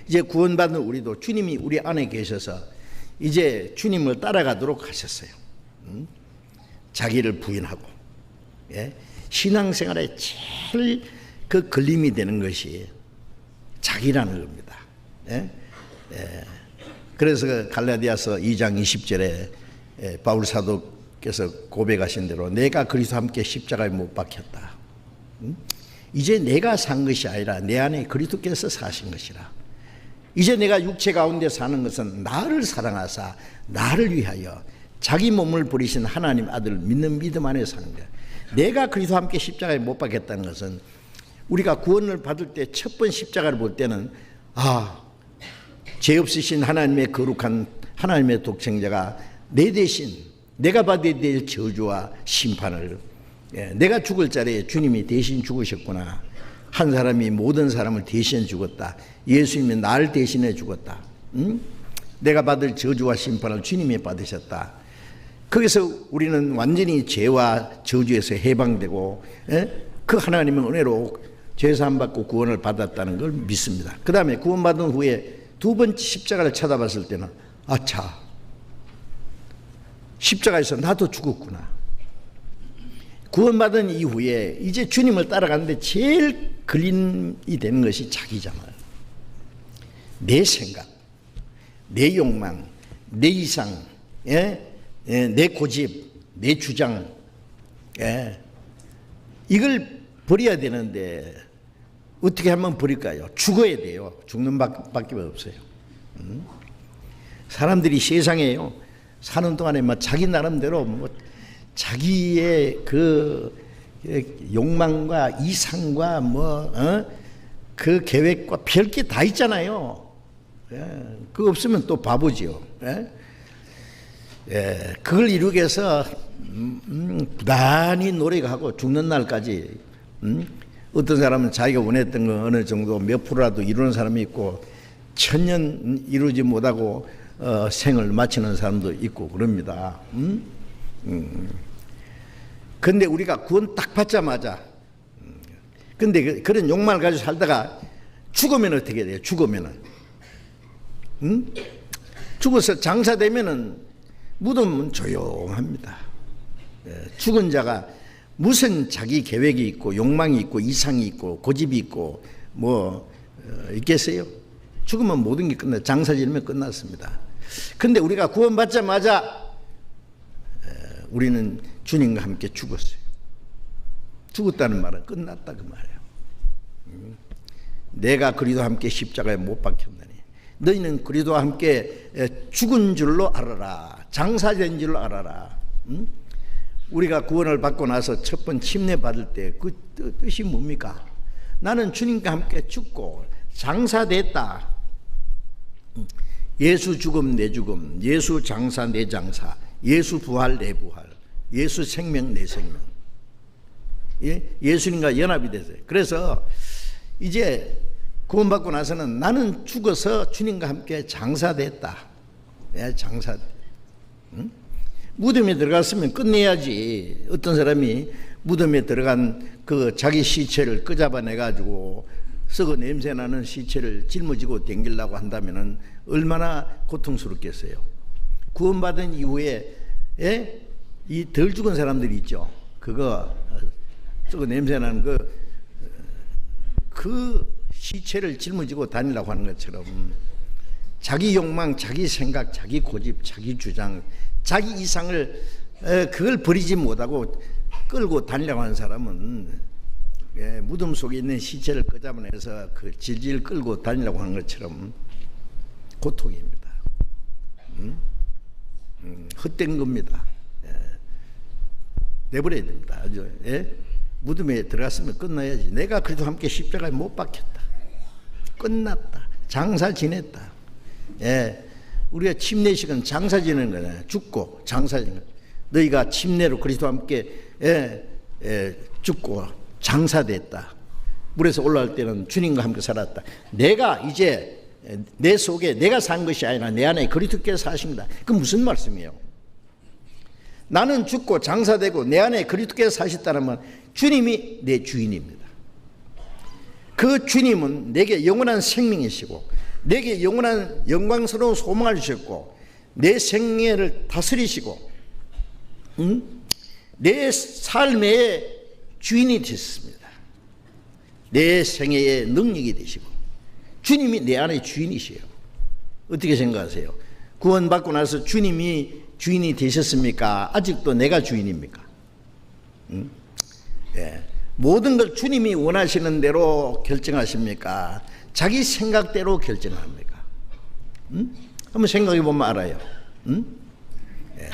이제 구원받은 우리도 주님이 우리 안에 계셔서 이제 주님을 따라가도록 하셨어요. 자기를 부인하고. 예? 신앙생활에 제일 그 걸림이 되는 것이 자기라는 겁니다. 예? 예. 그래서 갈라디아서 2장 20절에 바울 사도께서 고백하신 대로 내가 그리스도와 함께 십자가에 못 박혔다. 이제 내가 산 것이 아니라 내 안에 그리스도께서 사신 것이라. 이제 내가 육체 가운데 사는 것은 나를 사랑하사 나를 위하여 자기 몸을 버리신 하나님 아들을 믿는 믿음 안에 사는 거야. 내가 그리스도와 함께 십자가에 못 박혔다는 것은 우리가 구원을 받을 때 첫 번 십자가를 볼 때는 죄 없으신 하나님의 거룩한 하나님의 독생자가 내 대신 내가 받아야 될 저주와 심판을 내가 죽을 자리에 주님이 대신 죽으셨구나. 한 사람이 모든 사람을 대신 죽었다. 예수님이 나를 대신해 죽었다. 내가 받을 저주와 심판을 주님이 받으셨다. 거기서 우리는 완전히 죄와 저주에서 해방되고 그 하나님의 은혜로 죄사함 받고 구원을 받았다는 걸 믿습니다. 그 다음에 구원받은 후에 두 번째 십자가를 쳐다봤을 때는 아차, 십자가에서 나도 죽었구나. 구원받은 이후에 이제 주님을 따라가는데 제일 걸림이 되는 것이 자기잖아요. 내 생각, 내 욕망, 내 이상, 내 고집, 내 주장, 이걸 버려야 되는데 어떻게 하면 버릴까요? 죽어야 돼요. 죽는 밖에 없어요. 사람들이 세상에요 사는 동안에 자기 나름대로 자기의 그 욕망과 이상과 그 계획과 별게 다 있잖아요. 그거 없으면 또 바보지요. 그걸 이루기 위해서 부단히 노력하고 죽는 날까지 어떤 사람은 자기가 원했던 거 어느 정도 몇 프로라도 이루는 사람이 있고 천년 이루지 못하고 생을 마치는 사람도 있고 그럽니다. 근데 우리가 구원 딱 받자마자 근데 그런 욕망을 가지고 살다가 죽으면 어떻게 돼요? 죽으면은 죽어서 장사되면은 무덤은 조용합니다. 죽은 자가 무슨 자기 계획이 있고 욕망이 있고 이상이 있고 고집이 있고 있겠어요? 죽으면 모든 게 끝나. 장사 지르면 끝났습니다. 근데 우리가 구원받자마자 우리는 주님과 함께 죽었어요. 죽었다는 말은 끝났다 그 말이에요. 내가 그리스도와 함께 십자가에 못 박혔느니 너희는 그리스도와 함께 죽은 줄로 알아라. 장사된 줄로 알아라. 우리가 구원을 받고 나서 첫 번 침례 받을 때 그 뜻이 뭡니까? 나는 주님과 함께 죽고 장사됐다. 예수 죽음 내 죽음, 예수 장사 내 장사, 예수 부활 내 부활, 예수 생명 내 생명. 예수님과 연합이 됐어요. 그래서 이제 구원받고 나서는 나는 죽어서 주님과 함께 장사됐다. 장사. 무덤에 들어갔으면 끝내야지. 어떤 사람이 무덤에 들어간 그 자기 시체를 끄잡아내 가지고 썩어 냄새나는 시체를 짊어지고 댕기려고 한다면은 얼마나 고통스럽겠어요. 구원받은 이후에 이 덜 죽은 사람들이 있죠. 그거 썩어 냄새나는 그 시체를 짊어지고 다니려고 하는 것처럼 자기 욕망, 자기 생각, 자기 고집, 자기 주장, 자기 이상을 그걸 버리지 못하고 끌고 다니려고 하는 사람은 무덤 속에 있는 시체를 끄잡아내서 그 질질 끌고 다니려고 하는 것처럼 고통입니다. 헛된 겁니다. 내버려야 됩니다. 아주 무덤에 들어갔으면 끝나야지. 내가 그래도 함께 십자가에 못 박혔다. 끝났다. 장사 지냈다. 우리가 침례식은 장사 지내는 거잖아요. 죽고 장사 지내는 거예요. 너희가 침례로 그리스도와 함께 죽고 장사됐다. 물에서 올라올 때는 주님과 함께 살았다. 내가 이제 내 속에 내가 산 것이 아니라 내 안에 그리스도께서 사십니다. 그 무슨 말씀이에요? 나는 죽고 장사되고 내 안에 그리스도께서 사셨다면 주님이 내 주인입니다. 그 주님은 내게 영원한 생명이시고 내게 영원한 영광스러운 소망을 주셨고 내 생애를 다스리시고 내 삶의 주인이 되셨습니다. 내 생애의 능력이 되시고 주님이 내 안에 주인이시에요. 어떻게 생각하세요? 구원받고 나서 주님이 주인이 되셨습니까? 아직도 내가 주인입니까? 예. 모든 걸 주님이 원하시는 대로 결정하십니까? 자기 생각대로 결정합니까? 한번 생각해 보면 알아요. 예.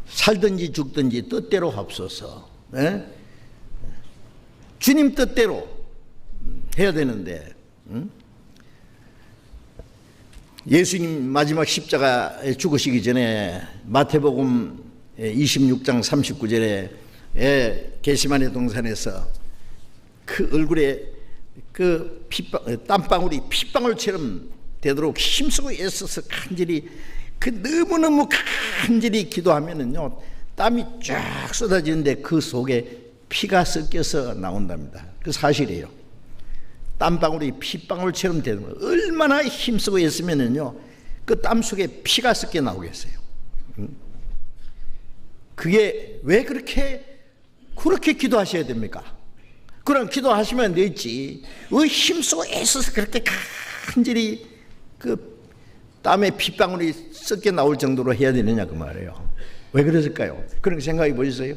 살든지 죽든지 뜻대로 합소서. 예? 주님 뜻대로 해야 되는데 예수님 마지막 십자가에 죽으시기 전에 마태복음 26장 39절에 게시마네 동산에서 그 얼굴에 그 땀방울이 핏방울처럼 되도록 힘쓰고 애써서 간절히 너무너무 간절히 기도하면은요 땀이 쫙 쏟아지는데 그 속에 피가 섞여서 나온답니다. 그 사실이에요. 땀방울이 핏방울처럼 되는 거 얼마나 힘쓰고 애쓰면은요 그 땀 속에 피가 섞여 나오겠어요. 그게 왜 그렇게 기도하셔야 됩니까? 그럼 기도하시면 되지. 왜 힘쓰고 애써서 그렇게 간절히 그 땀에 핏방울이 섞여 나올 정도로 해야 되느냐 그 말이에요. 왜 그랬을까요? 그런 생각해 보셨어요?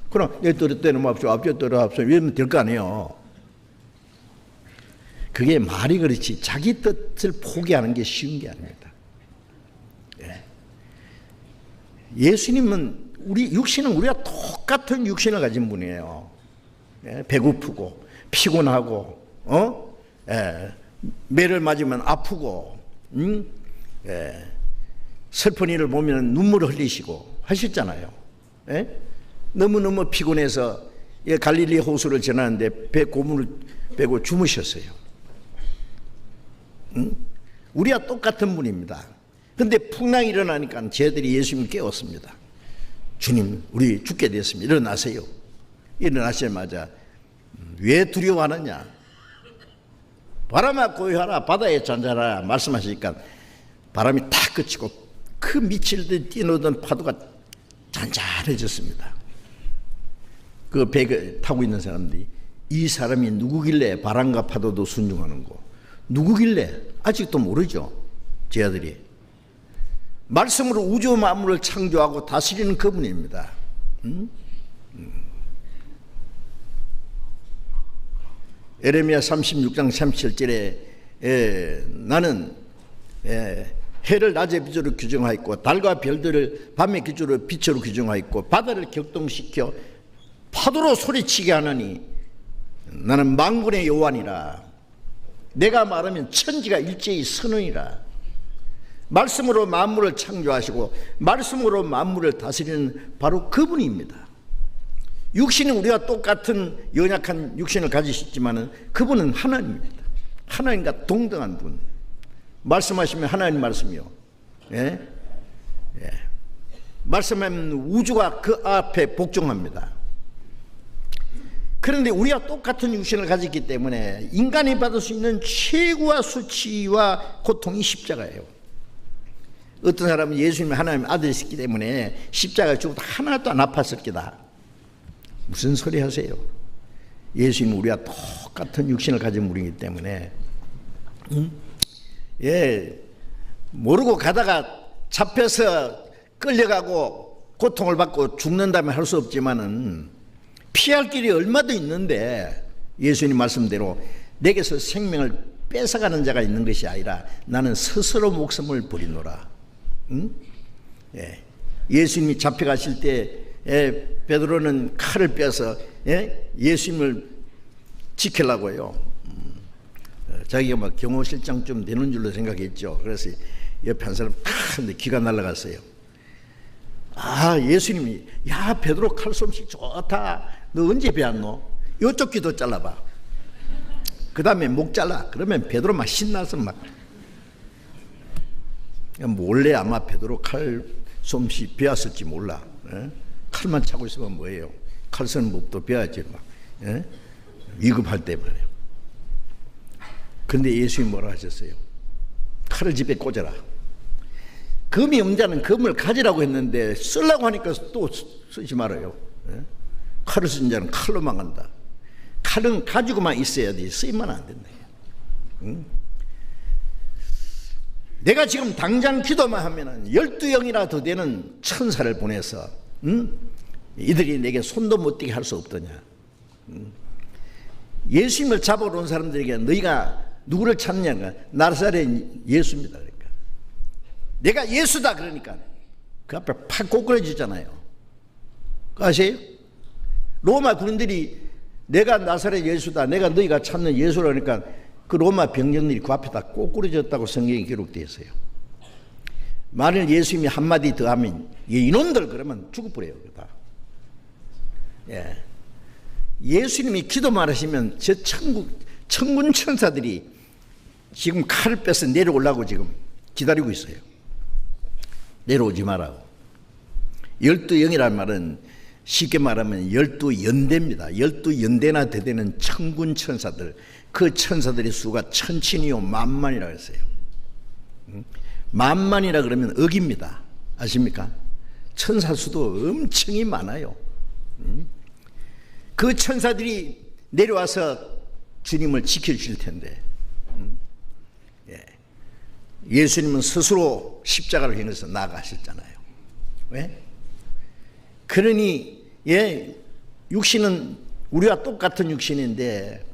그럼 내 뜻대로 합시오, 앞뒤 뜻대로 합시오 이러면 될 거 아니에요. 그게 말이 그렇지 자기 뜻을 포기하는 게 쉬운 게 아닙니다. 예. 예수님은 육신은 우리가 똑같은 육신을 가진 분이에요. 예. 배고프고 피곤하고 예. 매를 맞으면 아프고 예. 슬픈 일을 보면 눈물을 흘리시고 하셨잖아요. 예? 너무너무 피곤해서 갈릴리 호수를 지나는데 고문을 베고 주무셨어요. 우리와 똑같은 분입니다. 그런데 풍랑이 일어나니까 쟤들이 예수님을 깨웠습니다. 주님 우리 죽게 됐습니다. 일어나세요. 일어나시자마자 왜 두려워하느냐, 바람아 고요하라 바다에 잔잔하라 말씀하시니까 바람이 탁 그치고 그 미칠 듯 뛰노던 파도가 잔잔해졌습니다. 그 배를 타고 있는 사람들이 이 사람이 누구길래 바람과 파도도 순종하는 거 누구길래 아직도 모르죠. 제 아들이 말씀으로 우주 만물을 창조하고 다스리는 그분입니다. 에레미야 36장 37절에 나는 해를 낮의 빛으로 규정하였고 달과 별들을 밤의 빛으로 규정하였고 바다를 격동시켜 파도로 소리치게 하느니 나는 만군의 여호와니라. 내가 말하면 천지가 일제히 서느니라. 말씀으로 만물을 창조하시고 말씀으로 만물을 다스리는 바로 그분입니다. 육신은 우리와 똑같은 연약한 육신을 가지시지만 그분은 하나님입니다. 하나님과 동등한 분. 말씀하시면 하나님 말씀이요. 예? 예. 말씀하면 우주가 그 앞에 복종합니다. 그런데 우리와 똑같은 육신을 가졌기 때문에 인간이 받을 수 있는 최고와 수치와 고통이 십자가예요. 어떤 사람은 예수님이 하나님의 아들이시기 때문에 십자가에 죽어도 하나도 안 아팠을 거다. 무슨 소리 하세요? 예수님은 우리와 똑같은 육신을 가진 분이기 때문에 예, 모르고 가다가 잡혀서 끌려가고 고통을 받고 죽는다면 할 수 없지만은 피할 길이 얼마도 있는데 예수님 말씀대로 내게서 생명을 뺏어가는 자가 있는 것이 아니라 나는 스스로 목숨을 버리노라. 예. 예수님이 잡혀가실 때 베드로는 칼을 빼서 예수님을 지키려고요. 자기가 막 경호실장 좀 되는 줄로 생각했죠. 그래서 옆에 한 사람 탁 하는데 기가 날아갔어요. 아, 예수님이 야 베드로 칼솜씨 좋다. 너 언제 배웠노? 이쪽 귀도 잘라봐. 그 다음에 목 잘라. 그러면 베드로 막 신나서 막 몰래 아마 베드로 칼솜씨 배웠을지 몰라. 예? 칼만 차고 있으면 뭐예요? 칼 쓰는 법도 배워야지 막. 예? 위급할 때 말이에요. 그런데 예수님이 뭐라 하셨어요? 칼을 집에 꽂아라. 금이 없는 자는 금을 가지라고 했는데 쓰려고 하니까 또 쓰지 말아요. 칼을 쓴 자는 칼로만 간다. 칼은 가지고만 있어야 돼. 쓰이면 안 된다. 내가 지금 당장 기도만 하면은 12영이나 더 되는 천사를 보내서 이들이 내게 손도 못 대게 할 수 없더냐. 예수님을 잡아러 온 사람들에게 너희가 누구를 찾느냐? 나사렛 예수입니다. 그러니까 내가 예수다 그러니까 그 앞에 팍 꼬꾸라지잖아요. 아세요? 로마 군인들이 내가 나사렛 예수다, 내가 너희가 찾는 예수라니까 그 로마 병정들이 그 앞에다 꼬꾸라졌다고 성경에 기록되어 있어요. 만일 예수님이 한마디 더 하면 이놈들 그러면 죽어버려요. 예. 예수님이 기도만 하시면 저 천군 천사들이 지금 칼을 빼서 내려오려고 지금 기다리고 있어요. 내려오지 말라고. 12영이라는 말은 쉽게 말하면 12연대입니다. 12연대나 더 되는 천군 천사들, 그 천사들의 수가 천천히요 만만이라고 했어요. 만만이라 그러면 억입니다. 아십니까? 천사 수도 엄청이 많아요. 그 천사들이 내려와서 주님을 지켜주실 텐데 예수님은 스스로 십자가를 향해서 나아가셨잖아요. 왜? 그러니 육신은 우리와 똑같은 육신인데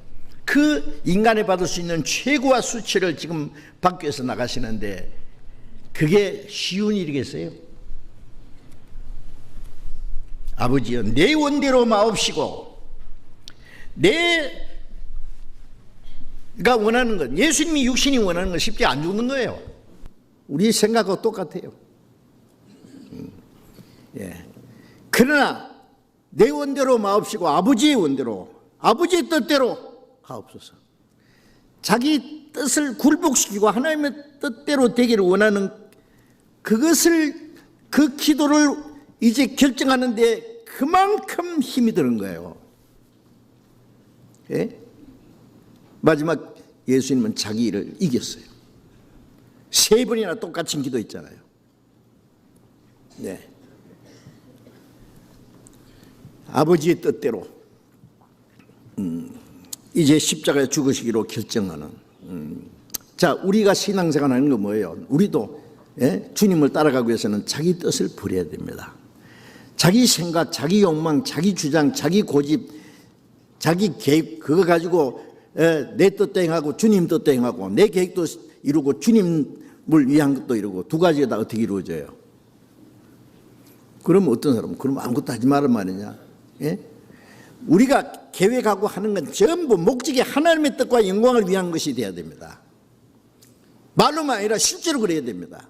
그 인간이 받을 수 있는 최고와 수치를 지금 받기 위해서 나가시는데 그게 쉬운 일이겠어요? 아버지여 내 원대로 마옵시고 내가 원하는 것, 예수님이 육신이 원하는 건 쉽게 안 죽는 거예요. 우리 생각하고 똑같아요. 그러나 내 원대로 마옵시고 아버지의 원대로, 아버지의 뜻대로 하옵소서. 자기 뜻을 굴복시키고 하나님의 뜻대로 되기를 원하는 그것을, 그 기도를 이제 결정하는데 그만큼 힘이 드는 거예요. 마지막 예수님은 자기 일을 이겼어요. 3번이나 똑같은 기도 있잖아요. 아버지의 뜻대로 이제 십자가에 죽으시기로 결정하는. 자, 우리가 신앙생활 하는 건 뭐예요? 우리도 주님을 따라가기 위해서는 자기 뜻을 버려야 됩니다. 자기 생각, 자기 욕망, 자기 주장, 자기 고집, 자기 계획, 그거 가지고 내 뜻도 행하고 주님 뜻도 행하고 내 계획도 이루고 주님을 위한 것도 이루고 두 가지가 다 어떻게 이루어져요? 그럼 어떤 사람은 그럼 아무것도 하지 말란 말이냐? 우리가 계획하고 하는 건 전부 목적이 하나님의 뜻과 영광을 위한 것이 되어야 됩니다. 말로만 아니라 실제로 그래야 됩니다.